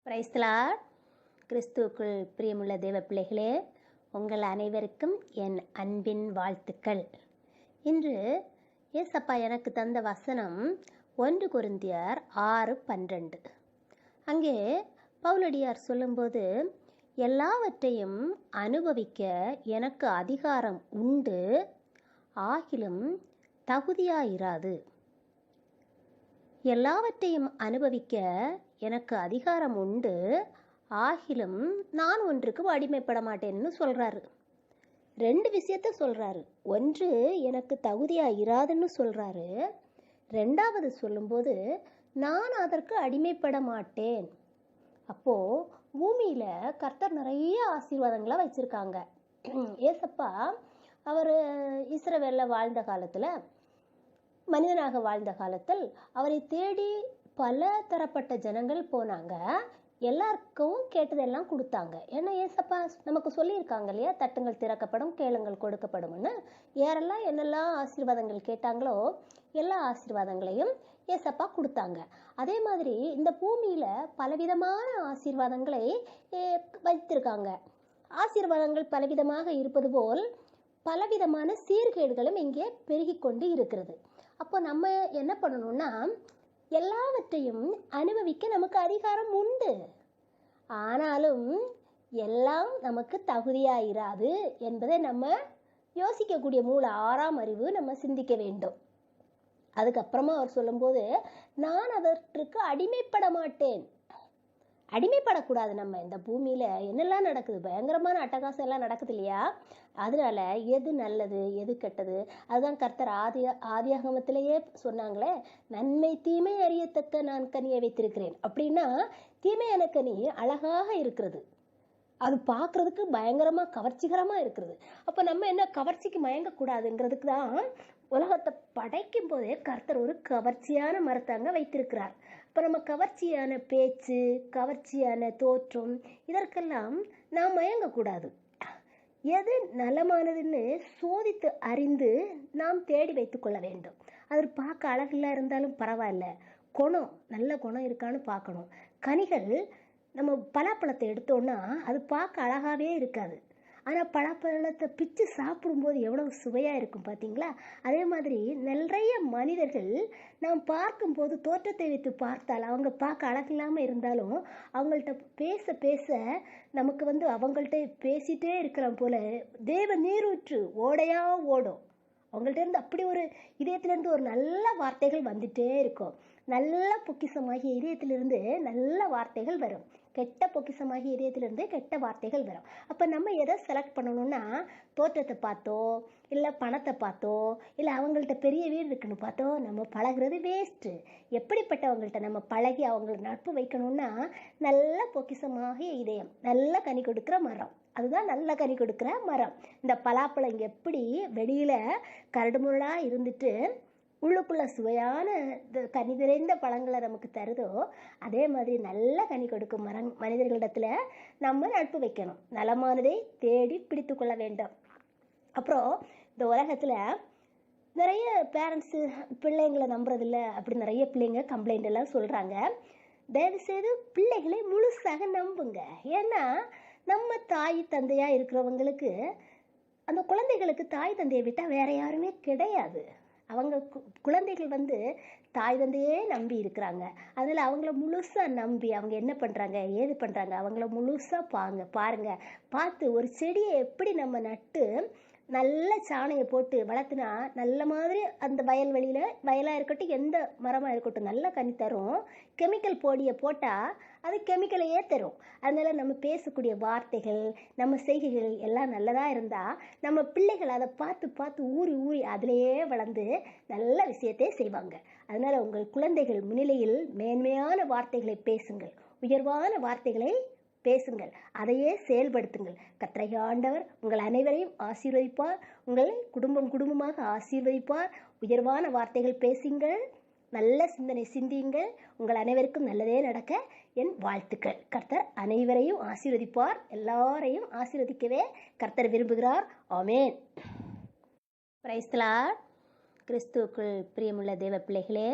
Price the lord. கிறிஸ்துவுக்குள் பிரியமுள்ள தேவ பிள்ளைகளே, உங்கள் அனைவருக்கும் என் அன்பின் வாழ்த்துக்கள். இன்று ஏசப்பா எனக்கு தந்த வசனம் 1 கொரிந்தியர் 6:12. அங்கே பவுலடியார் சொல்லும்போது, எல்லாவற்றையும் அனுபவிக்க எனக்கு அதிகாரம் உண்டு, ஆகிலும் தகுதியாயிராது. எல்லாவற்றையும் அனுபவிக்க எனக்கு அதிகாரம் உண்டு, ஆகிலும் நான் ஒன்றுக்கு அடிமைப்பட மாட்டேன்னு சொல்கிறாரு. 2 விஷயத்த சொல்கிறாரு. ஒன்று, எனக்கு தகுதியாக இராதுன்னு சொல்கிறாரு. 2வது சொல்லும்போது, நான் அதற்கு அடிமைப்பட மாட்டேன். அப்போது பூமியில் கர்த்தர் நிறைய ஆசீர்வாதங்களை வச்சுருக்காங்க. ஏசப்பா அவர் இஸ்ரவேலில் வாழ்ந்த காலத்தில், மனிதனாக வாழ்ந்த காலத்தில் அவரை தேடி பல தரப்பட்ட ஜனங்கள் போனாங்க. எல்லாருக்கும் கேட்டதெல்லாம் கொடுத்தாங்க. ஏன்னா ஏசப்பா நமக்கு சொல்லியிருக்காங்க இல்லையா, தட்டுங்கள் திறக்கப்படும், கேளுங்கள் கொடுக்கப்படும்னு. யாரெல்லாம் என்னெல்லாம் ஆசீர்வாதங்கள் கேட்டாங்களோ எல்லா ஆசீர்வாதங்களையும் ஏசப்பா கொடுத்தாங்க. அதே மாதிரி இந்த பூமியில் பலவிதமான ஆசீர்வாதங்களை வைத்திருக்காங்க. ஆசீர்வாதங்கள் பலவிதமாக இருப்பது போல் பலவிதமான சீர்கேடுகளும் இங்கே பெருகி கொண்டு இருக்கிறது. அப்போ நம்ம என்ன பண்ணணும்னா, எல்லாவற்றையும் அனுபவிக்க நமக்கு அதிகாரம் உண்டு, ஆனாலும் எல்லாம் நமக்கு தகுதியாயிராது என்பதை நம்ம யோசிக்கக்கூடிய மூல 6ஆம் அறிவு நம்ம சிந்திக்க வேண்டும். அதுக்கப்புறமா அவர் சொல்லும்போது, நான் அதற்கு அடிமைப்பட மாட்டேன். அடிமைப்படக்கூடாது. நம்ம இந்த பூமியில் என்னெல்லாம் நடக்குது, பயங்கரமான அட்டகாசம் எல்லாம் நடக்குது இல்லையா. அதனால எது நல்லது எது கெட்டது, அதுதான் கர்த்தர் ஆதியாகமத்திலேயே சொன்னாங்களே, நன்மை தீமை அறியத்தக்க நான் கனியை வைத்திருக்கிறேன் அப்படின்னா, தீமையான கனி அழகாக இருக்கிறது, அது பார்க்குறதுக்கு பயங்கரமாக கவர்ச்சிகரமாக இருக்கிறது. அப்போ நம்ம என்ன கவர்ச்சிக்கு மயங்கக்கூடாதுங்கிறதுக்கு தான் உலகத்தை படைக்கும் போதே கர்த்தர் ஒரு கவர்ச்சியான மரத்தாங்க வைத்திருக்கிறார். இப்போ நம்ம கவர்ச்சியான பேச்சு, கவர்ச்சியான தோற்றம், இதற்கெல்லாம் நாம் மயங்கக்கூடாது. எது நலமானதுன்னு சோதித்து அறிந்து நாம் தேடி வைத்து கொள்ள வேண்டும். அது பார்க்க அழகில்லா இருந்தாலும் பரவாயில்ல, குணம் நல்ல குணம் இருக்கான்னு பார்க்கணும். கனிகள், நம்ம பலாப்பழத்தை எடுத்தோன்னா அது பார்க்க அழகாகவே இருக்காது, ஆனால் பலாப்பழத்தை பிச்சு சாப்பிடும்போது எவ்வளோ சுவையாக இருக்கும் பார்த்தீங்களா. அதே மாதிரி நிறைய மனிதர்கள் நாம் பார்க்கும்போது தோற்றத்தை வைத்து பார்த்தால் அவங்க பார்க்க அழகில்லாமல் இருந்தாலும் அவங்கள்ட்ட பேச பேச நமக்கு அவங்கள்ட்ட பேசிகிட்டே இருக்கிறோம் போல தேவ நீரூற்று ஓடையாக ஓடும். அவங்கள்ட்ட இருந்து அப்படி ஒரு இதயத்திலேருந்து ஒரு நல்ல வார்த்தைகள் வந்துட்டே இருக்கும். நல்ல பொக்கிஷமாகிய இதயத்திலிருந்து நல்ல வார்த்தைகள் வரும், கெட்ட பொக்கிஷமாகிய இதயத்திலிருந்து கெட்ட வார்த்தைகள் வரும். அப்போ நம்ம எதை செலக்ட் பண்ணணும்னா, தோற்றத்தை பார்த்தோ இல்லை பணத்தை பார்த்தோ இல்லை அவங்கள்ட்ட பெரிய வீடு இருக்குன்னு பார்த்தோ நம்ம பழகிறது வேஸ்ட்டு. எப்படிப்பட்டவங்கள்ட்ட நம்ம பழகி அவங்கள நட்பு வைக்கணும்னா, நல்ல பொக்கிஷமாகிய இதயம், நல்ல கனி கொடுக்குற மரம், அதுதான் நல்ல கனி கொடுக்குற மரம். இந்த பலாப்பழம் இங்கே எப்படி வெளியில் கரடுமுரடாக இருந்துட்டு உள்ளுக்குள்ள சுவையான கனி நிறைந்த பழங்களை நமக்கு தருதோ, அதே மாதிரி நல்ல கனி கொடுக்கும் மனிதர்களிடத்துல நம்ம நட்பு வைக்கணும். நலமானதை தேடி பிடித்து கொள்ள வேண்டும். அப்புறம் இந்த உலகத்தில் நிறைய பேரண்ட்ஸு பிள்ளைங்களை நம்புறதில்ல, அப்படி நிறைய பிள்ளைங்க கம்ப்ளைண்ட் எல்லாம் சொல்கிறாங்க. தயவுசெய்து பிள்ளைகளை முழுசாக நம்புங்க. ஏன்னா நம்ம தாய் தந்தையாக இருக்கிறவங்களுக்கு அந்த குழந்தைகளுக்கு தாய் தந்தையை விட்டால் வேற யாருமே கிடையாது. அவங்க குழந்தைகள் தாய் தந்தையே நம்பி இருக்கிறாங்க. அதனால் அவங்கள முழுசாக நம்பி அவங்க என்ன பண்ணுறாங்க ஏது பண்ணுறாங்க அவங்கள முழுசாக பாருங்கள். பார்த்து ஒரு செடியை எப்படி நம்ம நட்டு நல்ல சாணையை போட்டு வளர்த்துனா நல்ல மாதிரி அந்த வயலாக இருக்கட்டும் எந்த மரமாக இருக்கட்டும் நல்ல கனி தரும். கெமிக்கல் பொடியை போட்டால் அது கெமிக்கலையே தரும். அதனால் நம்ம பேசக்கூடிய வார்த்தைகள், நம்ம செய்கைகள் எல்லாம் நல்லதாக இருந்தால் நம்ம பிள்ளைகள் அதை பார்த்து பார்த்து ஊறி அதிலேயே வளர்ந்து நல்ல விஷயத்தை செய்வாங்க. அதனால் உங்கள் குழந்தைகள் முன்னிலையில் மேன்மையான வார்த்தைகளை பேசுங்கள், உயர்வான வார்த்தைகளை பேசுங்கள், அதையே செயல்படுத்துங்கள். கர்த்தராகிய ஆண்டவர் உங்கள் அனைவரையும் ஆசீர்வதிப்பார், உங்களை குடும்பமாக ஆசீர்வதிப்பார். உயர்வான வார்த்தைகள் பேசுங்கள், நல்ல சிந்தனை சிந்தியுங்கள். உங்கள் அனைவருக்கும் நல்லதே நடக்க என் வாழ்த்துக்கள். கர்த்தர் அனைவரையும் ஆசீர்வதிப்பார். எல்லாரையும் ஆசீர்வதிக்கவே கர்த்தர் விரும்புகிறார். ஆமென். Praise the lord. கிறிஸ்துவுக்குள் பிரியமுள்ள தேவ பிள்ளைகளே,